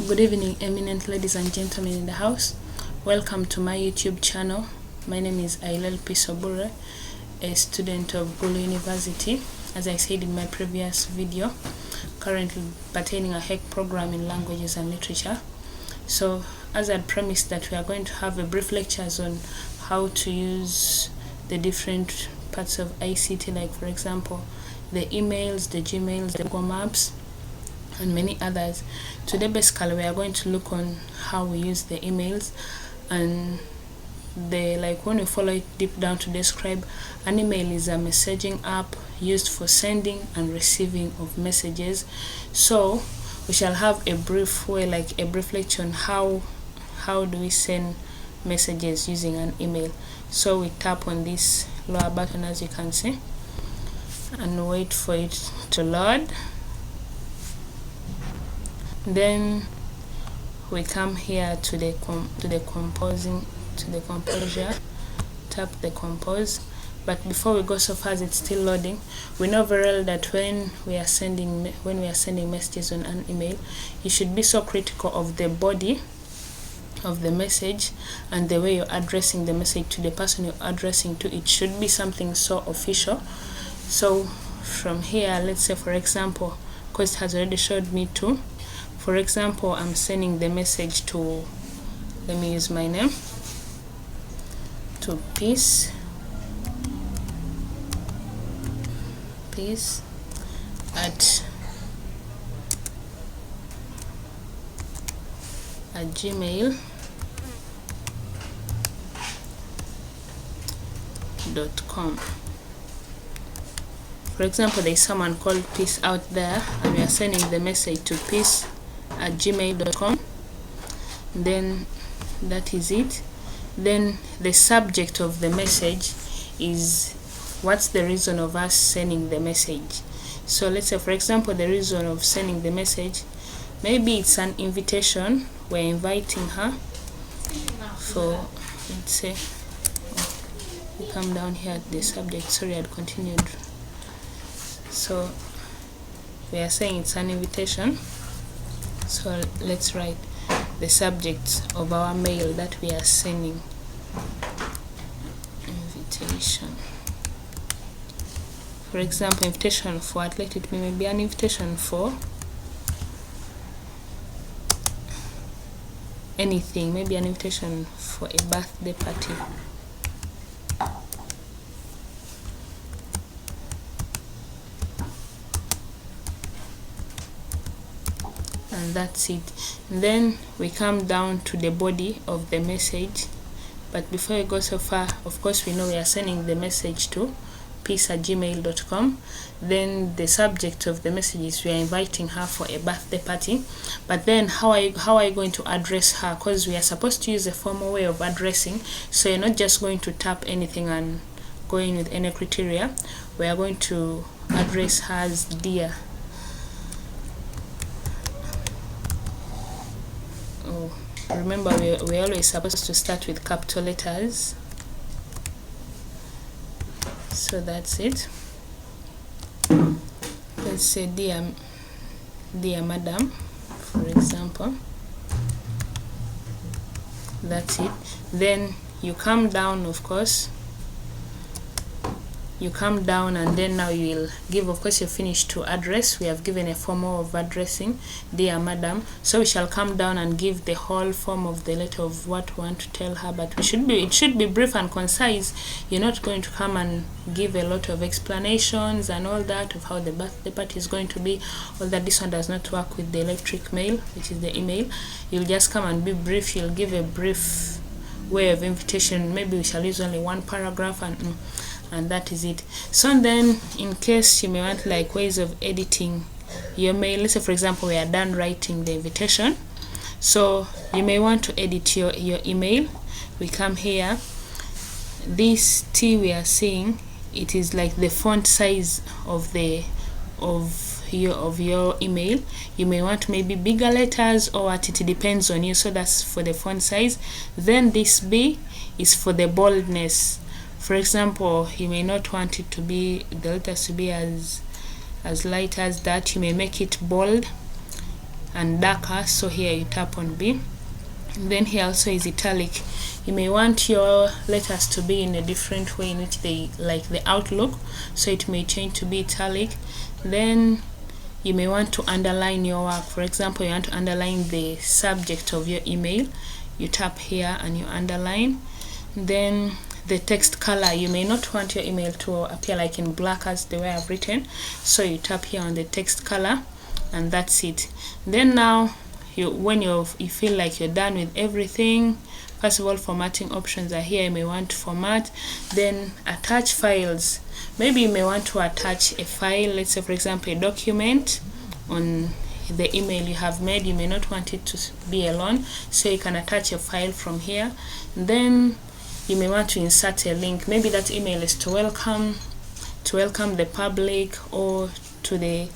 Good evening, eminent ladies and gentlemen in the house. Welcome to my YouTube channel. My name is Ailel Pisobure, a student of Gulu University. As I said in my previous video, currently pertaining a HEC program in languages and literature. So, as I'd promised that we are going to have a brief lectures on how to use the different parts of ICT, like for example, the emails, the Gmails, the Google Maps, and many others. Today basically we are going to look on how we use the emails, and when we follow it deep down to describe, an email is a messaging app used for sending and receiving of messages. So we shall have a brief lecture on how do we send messages using an email. So we tap on this lower button, as you can see, and wait for it to load. Then we come here to the composure, tap the compose. But before we go so far as it's still loading, we know very well that when we are sending messages on an email, you should be so critical of the body of the message and the way you're addressing the message to the person you're addressing to. It should be something so official. So from here, let's say for example, because it has already showed me to, for example, I'm sending the message to, let me use my name, to peace at gmail.com. For example, there is someone called Peace out there, and we are sending the message to peace@gmail.com. Then that is it. Then the subject of the message is what's the reason of us sending the message. So let's say for example, the reason of sending the message, maybe it's an invitation. We're inviting her for, let's say, we come down here at the subject. Sorry, I'd continued. So we are saying it's an invitation. So let's write the subject of our mail that we are sending. Invitation. For example, invitation for what? Let it may be an invitation for anything. Maybe an invitation for a birthday party. And that's it. Then we come down to the body of the message. But before we go so far, of course we know we are sending the message to peace@gmail.com. Then the subject of the message is we are inviting her for a birthday party. But then how are you going to address her? Because we are supposed to use a formal way of addressing. So you're not just going to tap anything and go in with any criteria. We are going to address her as dear. Remember, we're always supposed to start with capital letters. So that's it. Let's say dear madam, for example. That's it. Then you come down, of course. You come down, and then now you will give, of course, you're finished to address. We have given a form of addressing, dear madam. So we shall come down and give the whole form of the letter of what we want to tell her. But it should be brief and concise. You're not going to come and give a lot of explanations and all that of how the birthday party is going to be. All that, this one does not work with the electric mail, which is the email. You'll just come and be brief. You'll give a brief way of invitation. Maybe we shall use only one paragraph, and that is it. So then, in case you may want like ways of editing your mail, let's say for example we are done writing the invitation, so you may want to edit your email. We come here, this T we are seeing, it is like the font size of your email. You may want maybe bigger letters or what, it depends on you. So that's for the font size. Then this B is for the boldness. For example, you may not want it to be, the letters to be as light as that. You may make it bold. and darker, so here you tap on B. And then here also is italic. You may want your letters to be in a different way in which they like the outlook, so it may change to be italic. Then you may want to underline your work. For example, you want to underline the subject of your email, you tap here and you underline. Then the text color, you may not want your email to appear like in black as the way I've written, so you tap here on the text color, and that's it. Then now when you feel like you're done with everything, first of all, formatting options are here. You may want to format. Then attach files. Maybe you may want to attach a file, let's say for example a document on the email you have made. You may not want it to be alone, so you can attach a file from here. And then you may want to insert a link. Maybe that email is to welcome the public, or to the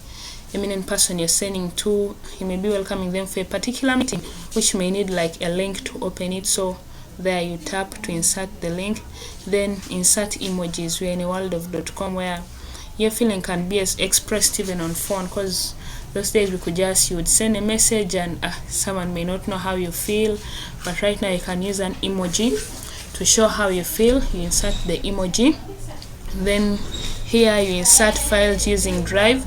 eminent person you're sending to. You may be welcoming them for a particular meeting, which may need like a link to open it. So there you tap to insert the link. Then insert emojis. We're in a world of .com where your feeling can be expressed even on phone, because those days you would send a message and someone may not know how you feel, but right now you can use an emoji to show how you feel. You insert the emoji. Then here you insert files using Drive,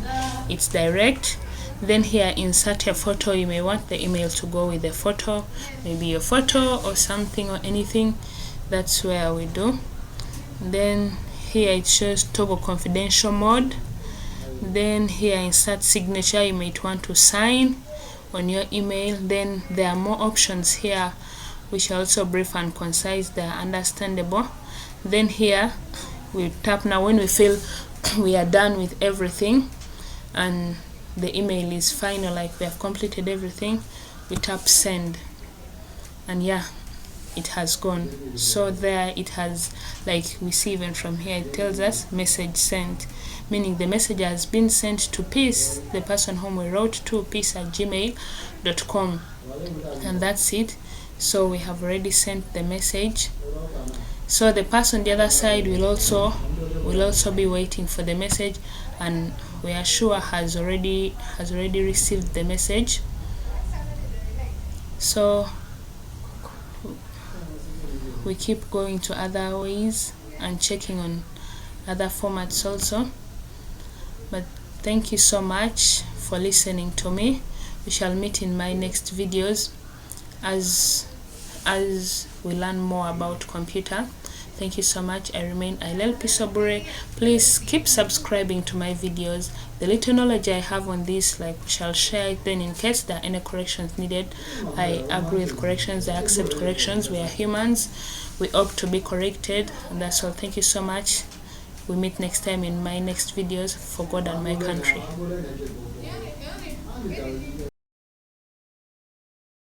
it's direct. Then here insert a photo. You may want the email to go with a photo, maybe a photo or something or anything. That's where we do. Then here it shows toggle confidential mode. Then here insert signature. You might want to sign on your email. Then there are more options here which are also brief and concise, they are understandable. Then here we tap now when we feel we are done with everything and the email is final, like we have completed everything, we tap send, and yeah, it has gone. So there it has, like we see even from here, it tells us message sent, meaning the message has been sent to Peace, the person whom we wrote to, peace@gmail.com, and that's it. So we have already sent the message. So the person on the other side will also be waiting for the message, and we are sure has already received the message. So we keep going to other ways and checking on other formats also. But thank you so much for listening to me. We shall meet in my next videos as we learn more about computer. Thank you so much. I remain Ailel Pisobure. Please keep subscribing to my videos. The little knowledge I have on this, like, we shall share it. Then in case there are any corrections needed, I agree with corrections, I accept corrections. We are humans, we ought to be corrected, and that's all. Thank you so much. We meet next time in my next videos. For God and my country.